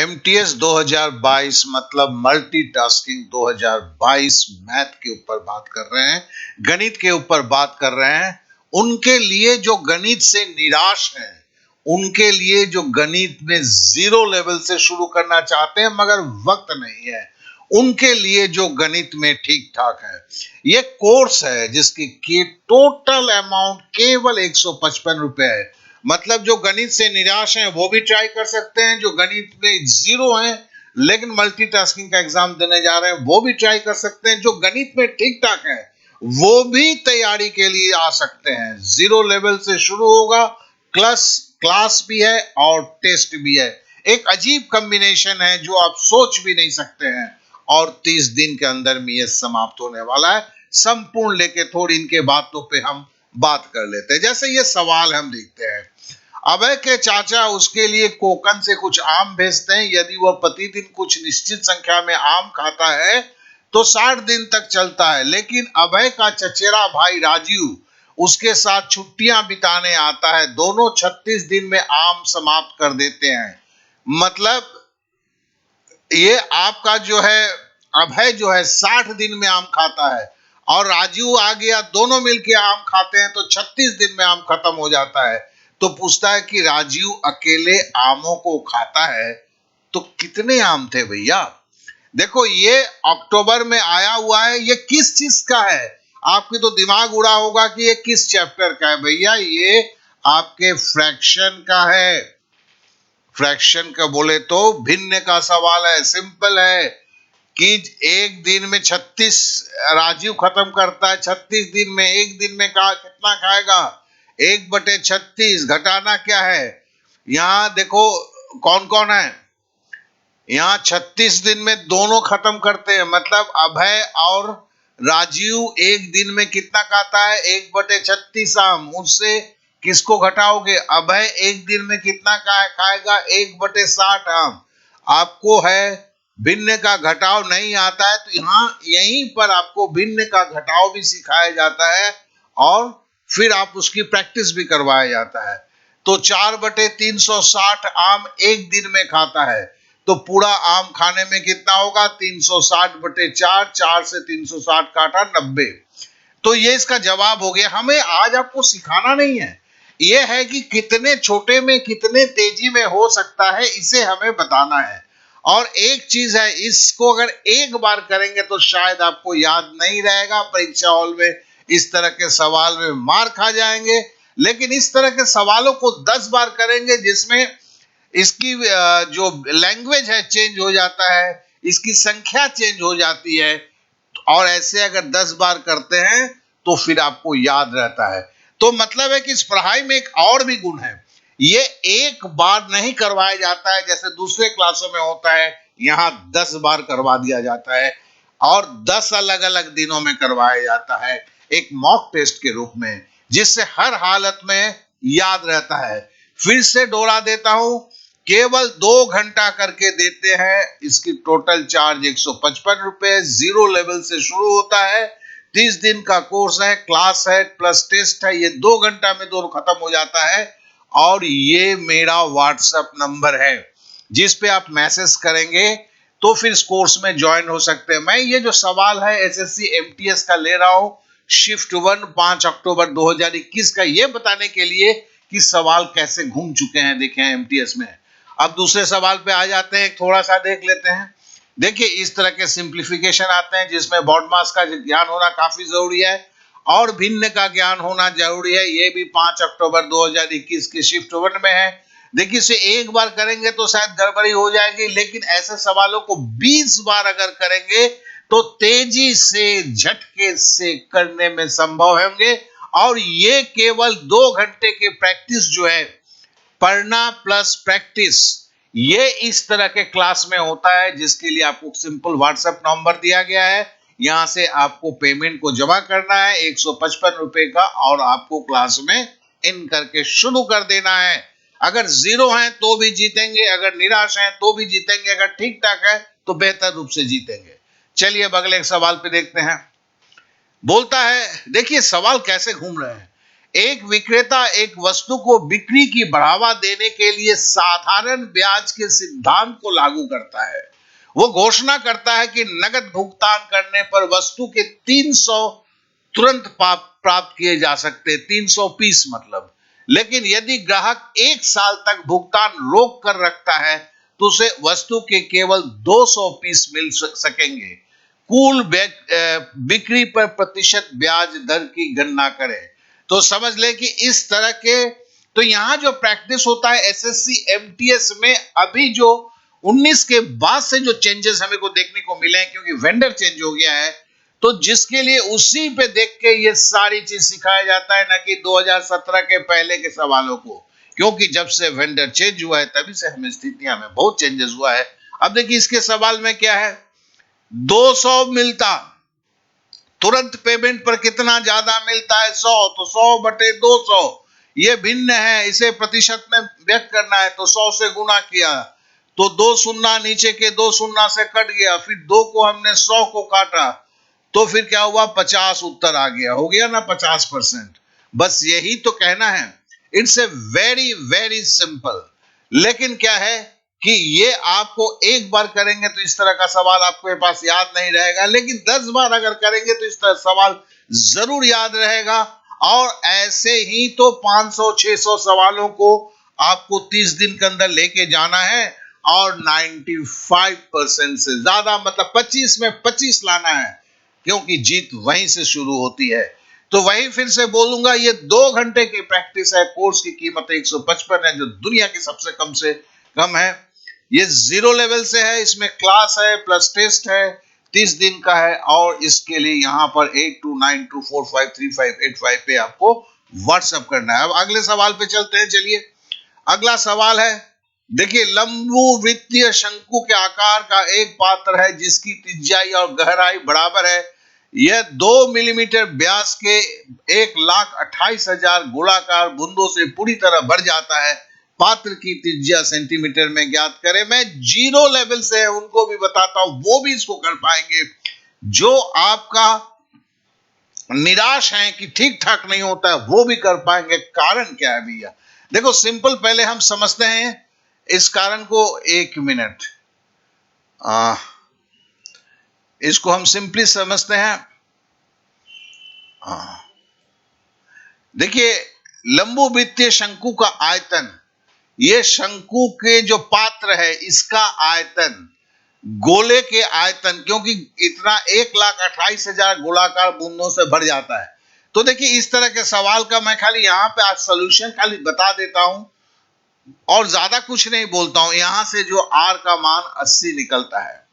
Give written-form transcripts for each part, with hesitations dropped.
MTS 2022 मतलब multitasking 2022 math के ऊपर बात कर रहे हैं, गणित के ऊपर बात कर रहे हैं। उनके लिए जो गणित से निराश हैं, उनके लिए जो गणित में जीरो लेवल से शुरू करना चाहते हैं मगर वक्त नहीं है, उनके लिए जो गणित में ठीक ठाक है। ये कोर्स है जिसकी टोटल अमाउंट केवल 155 रुपए है। मतलब जो गणित से निराश हैं वो भी ट्राई कर सकते हैं, जो गणित में जीरो हैं लेकिन मल्टीटास्किंग का एग्जाम देने जा रहे हैं वो भी ट्राई कर सकते हैं, जो गणित में ठीक ठाक है वो भी तैयारी के लिए आ सकते हैं। जीरो लेवल से शुरू होगा, क्लास भी है और टेस्ट भी है। एक अजीब कॉम्बिनेशन है जो आप सोच भी नहीं सकते हैं, और 30 दिन के अंदर में यह समाप्त होने वाला है। संपूर्ण लेके थोड़ी इनके बातों पे हम बात कर लेते हैं। जैसे ये सवाल हम देखते हैं, अभय के चाचा उसके लिए कोकन से कुछ आम भेजते हैं। यदि वह प्रतिदिन कुछ निश्चित संख्या में आम खाता है तो 60 दिन तक चलता है, लेकिन अभय का चचेरा भाई राजीव उसके साथ छुट्टियां बिताने आता है। दोनों 36 दिन में आम समाप्त कर देते हैं। मतलब ये आपका जो है अभय जो है 60 दिन में आम खाता है और राजू आ गया, दोनों मिलके आम खाते हैं तो 36 दिन में आम खत्म हो जाता है। तो पूछता है कि राजू अकेले आमों को खाता है तो कितने आम थे भैया। देखो ये अक्टूबर में आया हुआ है, ये किस चीज का है? आपकी तो दिमाग उड़ा होगा कि ये किस चैप्टर का है। भैया ये आपके फ्रैक्शन का है। फ्रैक्शन का बोले तो भिन्न का सवाल है। सिंपल है कि एक दिन में 36 राजीव खत्म करता है, 36 दिन में एक दिन में कितना खाएगा? 1/36। घटाना क्या है? यहां देखो कौन कौन है। यहां 36 दिन में दोनों खत्म करते हैं, मतलब अभय और राजीव एक दिन में कितना खाता है? 1/36 आम। उससे किसको घटाओगे? अभय एक दिन में कितना खाएगा? 1/60 आम। आपको है भिन्न का घटाव नहीं आता है तो यहां यहीं पर आपको भिन्न का घटाव भी सिखाया जाता है और फिर आप उसकी प्रैक्टिस भी करवाया जाता है। तो 4/360 आम एक दिन में खाता है तो पूरा आम खाने में कितना होगा? 360/4। 4 से 360 काटा 90। तो ये इसका जवाब हो गया। हमें आज आपको सिखाना नहीं है, यह है कि कितने छोटे में कितने तेजी में हो सकता है, इसे हमें बताना है। और एक चीज है, इसको अगर एक बार करेंगे तो शायद आपको याद नहीं रहेगा। परीक्षा हॉल में इस तरह के सवाल में मार खा जाएंगे, लेकिन इस तरह के सवालों को 10 बार करेंगे जिसमें इसकी जो लैंग्वेज है चेंज हो जाता है, इसकी संख्या चेंज हो जाती है। और ऐसे अगर 10 बार करते हैं तो फिर आपको याद रहता है। तो मतलब है कि इस पढ़ाई में एक और भी गुण है, ये एक बार नहीं करवाया जाता है जैसे दूसरे क्लासों में होता है। यहां 10 बार करवा दिया जाता है और 10 अलग अलग दिनों में करवाया जाता है, एक मॉक टेस्ट के रूप में, जिससे हर हालत में याद रहता है। फिर से दोहरा देता हूं, केवल 2 घंटा करके देते हैं। इसकी टोटल चार्ज 155 रुपए। जीरो लेवल से शुरू होता है, 30 दिन का कोर्स है, क्लास है प्लस टेस्ट है। ये 2 घंटा में दोनों खत्म हो जाता है। और ये मेरा व्हाट्सएप नंबर है जिस पे आप मैसेज करेंगे तो फिर इस कोर्स में ज्वाइन हो सकते हैं। मैं ये जो सवाल है एसएससी एमटीएस का ले रहा हूं, शिफ्ट 1 5 अक्टूबर 2021 का, ये बताने के लिए कि सवाल कैसे घूम चुके हैं देखें एमटीएस में। अब दूसरे सवाल पे आ जाते हैं, थोड़ा सा देख लेते हैं। देखिए इस तरह के सिंप्लीफिकेशन आते हैं जिसमें बॉडमास का ज्ञान होना काफी जरूरी है और भिन्न का ज्ञान होना जरूरी है। ये भी 5 अक्टूबर 2021 की शिफ्ट 1 में है। देखिए इसे एक बार करेंगे तो शायद गड़बड़ी हो जाएगी, लेकिन ऐसे सवालों को 20 बार अगर करेंगे तो तेजी से झटके से करने में संभव होंगे। और ये केवल 2 घंटे के प्रैक्टिस जो है, पढ़ना प्लस प्रैक्टिस, ये इस तरह के क्लास में होता है जिसके लिए आपको सिंपल व्हाट्सएप नंबर दिया गया है। यहां से आपको पेमेंट को जमा करना है 155 रुपए का और आपको क्लास में इन करके शुरू कर देना है। अगर जीरो है तो भी जीतेंगे, अगर निराश है तो भी जीतेंगे, अगर ठीक ठाक है तो बेहतर रूप से जीतेंगे। चलिए अब अगले एक सवाल पे देखते हैं। बोलता है, देखिए सवाल कैसे घूम रहे हैं। एक विक्रेता एक वस्तु को बिक्री की बढ़ावा देने के लिए साधारण ब्याज के सिद्धांत को लागू करता है। वो घोषणा करता है कि नकद भुगतान करने पर वस्तु के 300 तुरंत प्राप्त किए जा सकते, 300 पीस मतलब। लेकिन यदि ग्राहक 1 साल तक भुगतान रोक कर रखता है तो उसे वस्तु के केवल 200 पीस मिल सकेंगे। कुल बिक्री पर प्रतिशत ब्याज दर की गणना करें। तो समझ ले कि इस तरह के, तो यहां जो प्रैक्टिस होता है एसएससी एमटीएस में, अभी जो 19 के बाद से जो चेंजेस हमें को देखने को मिले हैं, क्योंकि वेंडर चेंज हो गया है, तो जिसके लिए उसी पे देख के ये सारी चीज सिखाया जाता है, ना कि 2017 के पहले के सवालों को। क्योंकि जब से वेंडर चेंज हुआ है तभी से हमें स्थितियां में बहुत चेंजेस हुआ है। अब देखिए इसके सवाल में क्या है, 200 मिलता, तुरंत पेमेंट पर कितना ज्यादा मिलता है, 100, तो 100/200 ये भिन्न है, इसे प्रतिशत में व्यक्त करना है, तो 100 से गुना किया तो 2 शून्य नीचे के 2 शून्य से कट गया, फिर 2 को हमने 100 को काटा तो फिर क्या हुआ, 50 उत्तर आ गया, हो गया ना 50%। बस यही तो कहना है। It's a very very simple. लेकिन क्या है कि ये आपको एक बार करेंगे तो इस तरह का सवाल आपके पास याद नहीं रहेगा, लेकिन 10 बार अगर करेंगे तो इस तरह सवाल जरूर याद रहेगा। और ऐसे ही तो 500-600 सवालों को आपको 30 दिन के अंदर लेके जाना है, और 95% से ज्यादा मतलब 25 में 25 लाना है, क्योंकि जीत वहीं से शुरू होती है। तो वही फिर से बोलूंगा, ये 2 घंटे की प्रैक्टिस है। कोर्स की कीमत 155 है, जो दुनिया की सबसे कम से कम है। ये 0 लेवल से है, इसमें क्लास है प्लस टेस्ट है, 30 दिन का है। और इसके लिए यहाँ पर 8292453585 पे आपको व्हाट्सएप करना है। अब अगले सवाल पे चलते हैं। चलिए अगला सवाल है, देखिए लंबु वृत्तीय शंकु के आकार का एक पात्र है जिसकी त्रिज्याई और गहराई बराबर है। यह 2 मिलीमीटर व्यास के 1,28,000 गोलाकार बूंदों से पूरी तरह भर जाता है। पात्र की त्रिज्या सेंटीमीटर में ज्ञात करें। मैं 0 लेवल से है उनको भी बताता हूं, वो भी इसको कर पाएंगे। जो आपका निराश है कि ठीक ठाक नहीं होता है, वो भी कर पाएंगे। कारण क्या है भैया, देखो सिंपल, पहले हम समझते हैं इस कारण को। 1 मिनट, इसको हम सिंपली समझते हैं। देखिए लंबु वृत्तीय शंकु का आयतन, ये शंकु के जो पात्र है इसका आयतन गोले के आयतन, क्योंकि इतना 1,28,000 गोलाकार बूंदों से भर जाता है। तो देखिए इस तरह के सवाल का मैं खाली यहां पे आज सॉल्यूशन खाली बता देता हूं और ज्यादा कुछ नहीं बोलता हूं। यहां से जो आर का मान 80 निकलता है।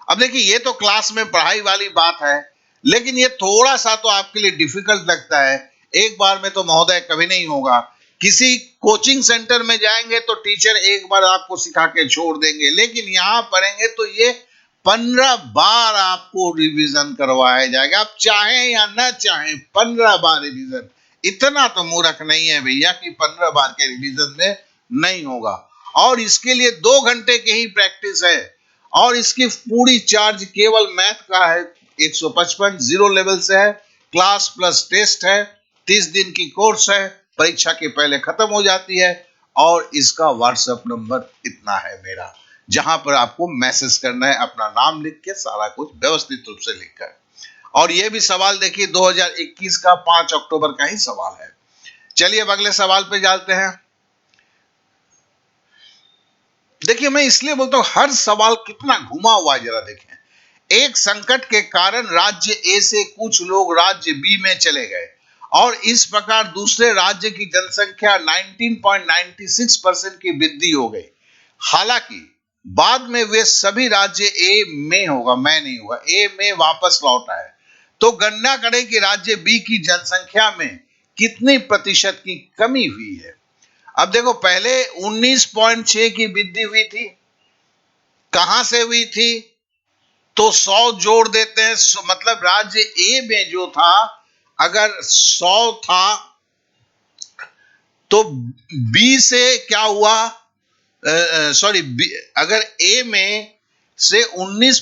अब देखिए ये तो क्लास में पढ़ाई वाली बात है, लेकिन ये थोड़ा सा तो आपके लिए डिफिकल्ट लगता है। एक बार में तो महोदय कभी नहीं होगा। किसी कोचिंग सेंटर में जाएंगे तो टीचर एक बार आपको सिखा के छोड़ देंगे, लेकिन यहां पढ़ेंगे तो ये 15 बार आपको रिवीजन करवाया जाएगा। आप चाहें या ना चाहें 15 बार रिवीजन। इतना तो मूर्ख नहीं है भैया कि 15 बार के रिवीजन में नहीं होगा। और इसके लिए 2 घंटे की ही प्रैक्टिस है, और इसकी पूरी चार्ज केवल मैथ का है 155, 0 लेवल से है, क्लास प्लस टेस्ट है, 30 दिन की कोर्स है, परीक्षा के पहले खत्म हो जाती है। और इसका व्हाट्सएप नंबर इतना है मेरा, जहां पर आपको मैसेज करना है अपना नाम लिख के, सारा कुछ व्यवस्थित रूप से लिखकर। और यह भी सवाल देखिए 2021 का 5 अक्टूबर का ही सवाल है। चलिए अब अगले सवाल पे जाते हैं। देखिए मैं इसलिए बोलता हूं हर सवाल कितना घुमा हुआ है, जरा देखें। एक संकट के कारण राज्य ए से कुछ लोग राज्य बी में चले गए, और इस प्रकार दूसरे राज्य की जनसंख्या 19.96% की वृद्धि हो गई। हालांकि बाद में वे सभी राज्य ए में होगा, मैं नहीं होगा, ए में वापस लौटा है। तो गणना करें कि राज्य बी की जनसंख्या में कितनी प्रतिशत की कमी हुई है। अब देखो पहले 19.6 की वृद्धि हुई थी, कहां से हुई थी, तो 100 जोड़ देते हैं। मतलब राज्य ए में जो था अगर 100 था तो बी से क्या हुआ, सॉरी अगर ए में से 19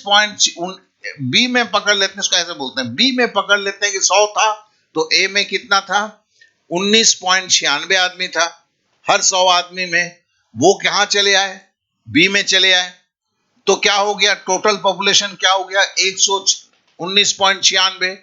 बी में पकड़ लेते हैं, इसको ऐसे बोलते हैं, बी में पकड़ लेते हैं कि 100 था तो ए में कितना था 19.96 आदमी था हर 100 आदमी में, वो कहां चले आए, बी में चले आए। तो क्या हो गया, टोटल पॉपुलेशन क्या हो गया, 119.96।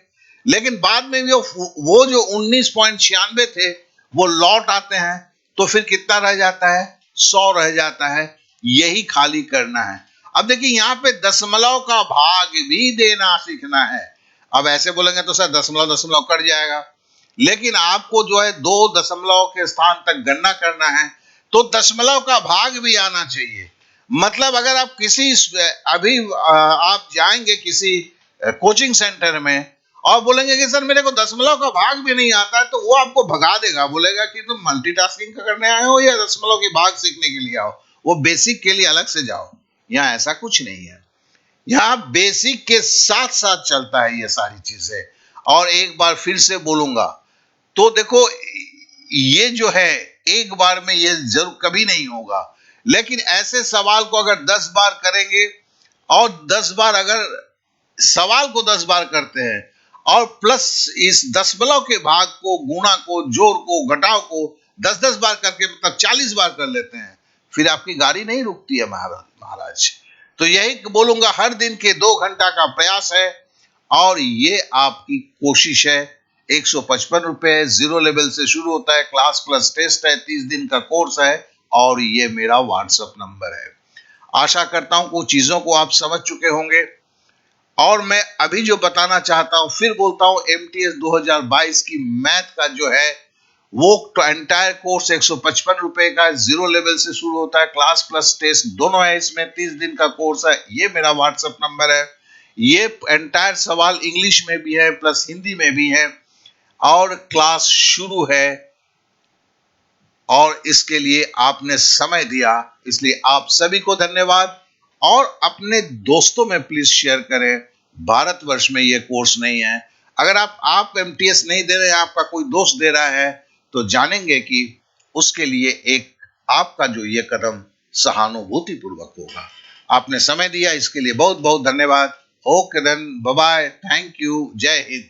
लेकिन बाद में भी वो जो 19.96 थे वो लौट आते हैं, तो फिर कितना रह जाता है, 100 रह जाता है। यही खाली करना है। अब देखिए यहां पे दशमलव का भाग भी देना सीखना है। अब ऐसे बोलेंगे तो सर दशमलव दशमलव कट जाएगा, लेकिन आपको जो है 2 दशमलव के स्थान तक गणना करना है, तो दशमलव का भाग भी आना चाहिए। मतलब अगर आप किसी अभी आप जाएंगे किसी कोचिंग सेंटर में और बोलेंगे कि सर मेरे को दशमलव का भाग भी नहीं आता है, तो वो आपको भगा देगा, बोलेगा कि तुम मल्टीटास्किंग करने आए हो या दशमलव के भाग सीखने के लिए आओ, वो बेसिक के लिए अलग से जाओ। यहाँ ऐसा कुछ नहीं है, यहाँ बेसिक के साथ साथ चलता है ये सारी चीजें। और एक बार फिर से बोलूंगा, तो देखो ये जो है एक बार में ये जरूर कभी नहीं होगा, लेकिन ऐसे सवाल को अगर 10 बार करेंगे और 10 बार अगर सवाल को 10 बार करते हैं और प्लस इस दशमलव के भाग को, गुणा को, जोड़ को, घटाव को 10-10 बार करके मतलब 40 बार कर लेते हैं, फिर आपकी गाड़ी नहीं रुकती है महाराज। तो यही बोलूंगा, हर दिन के 2 घंटा का प्रयास है और ये आपकी कोशिश है। 155 रुपए, 0 लेवल से शुरू होता है, क्लास प्लस टेस्ट है, 30 दिन का कोर्स है और ये मेरा व्हाट्सएप नंबर है। आशा करता हूं कुछ चीजों को आप समझ चुके होंगे। और मैं अभी जो बताना चाहता हूं, फिर बोलता हूं, एमटीएस 2022 की मैथ का जो है वो एंटायर कोर्स 155 रुपए का, 0 लेवल से शुरू होता है, क्लास प्लस टेस्ट दोनों है इसमें, 30 दिन का कोर्स है। ये मेरा व्हाट्सएप नंबर है। ये एंटायर सवाल इंग्लिश में भी है प्लस हिंदी में भी है और क्लास शुरू है। और इसके लिए आपने समय दिया, इसलिए आप सभी को धन्यवाद। और अपने दोस्तों में प्लीज शेयर करें। भारतवर्ष में यह कोर्स नहीं है। अगर आप एमटीएस नहीं दे रहे हैं, आपका कोई दोस्त दे रहा है, तो जानेंगे कि उसके लिए एक आपका जो ये कदम सहानुभूति पूर्वक होगा। आपने समय दिया, इसके लिए बहुत बहुत धन्यवाद। Okay then, bye bye, thank you, जय हिंद।